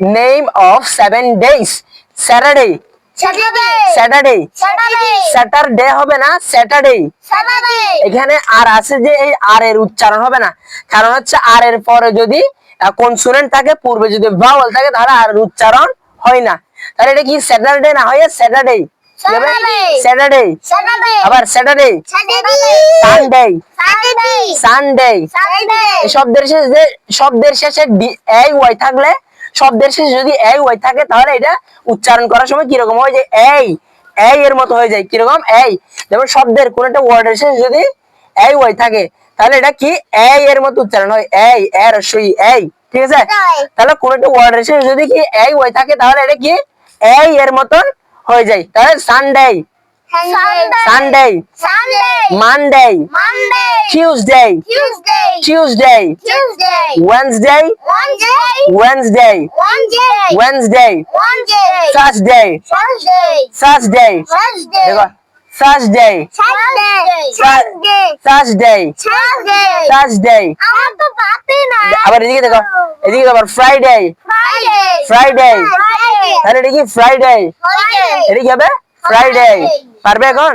name of 7 days Saturday Saturday Saturday হবে না Saturday এখানে আর আছে যে এই আর এর উচ্চারণ হবে না কারণ হচ্ছে আর এর পরে যদি কনসোনেন্ট থাকে পূর্বে যদি ভাওয়েল থাকে তাহলে আর উচ্চারণ হয় না তাহলে এটা কি স্যাটারডে না হয় স্যাটারডে স্যাটারডে আবার স্যাটারডে সানডে সানডে শব্দের শেষে এই ওয়াই থাকলে শব্দের শেষে যদি এই ওয়াই থাকে তাহলে এটা উচ্চারণ করার সময় কিরকম হয় যে এই এর মতো হয়ে যায় কিরকম এই যেমন শব্দের কোন একটা ওয়ার্ডের শেষে যদি এই ওয়াই থাকে তাহলে এটা কি এই এর মতো উচ্চারণ হয় এই এর সই এই ঠিক আছে তাহলে কোন একটা ওয়ার্ডের শেষে যদি কি এই ওয়াই থাকে তাহলে এটা কি এই এর মতন হয়ে যায় তাহলে Sunday Sunday Monday Tuesday Tuesday Wednesday Wednesday Wednesday Thursday Thursday দেখো থার্সডে থার্সডে থার্সডে আবার এদিকে দেখো আবার ফ্রাইডে ফ্রাইডে তাহলে এটা কি ফ্রাইডে এটা কি হবে ফ্রাইডে পারবে এখন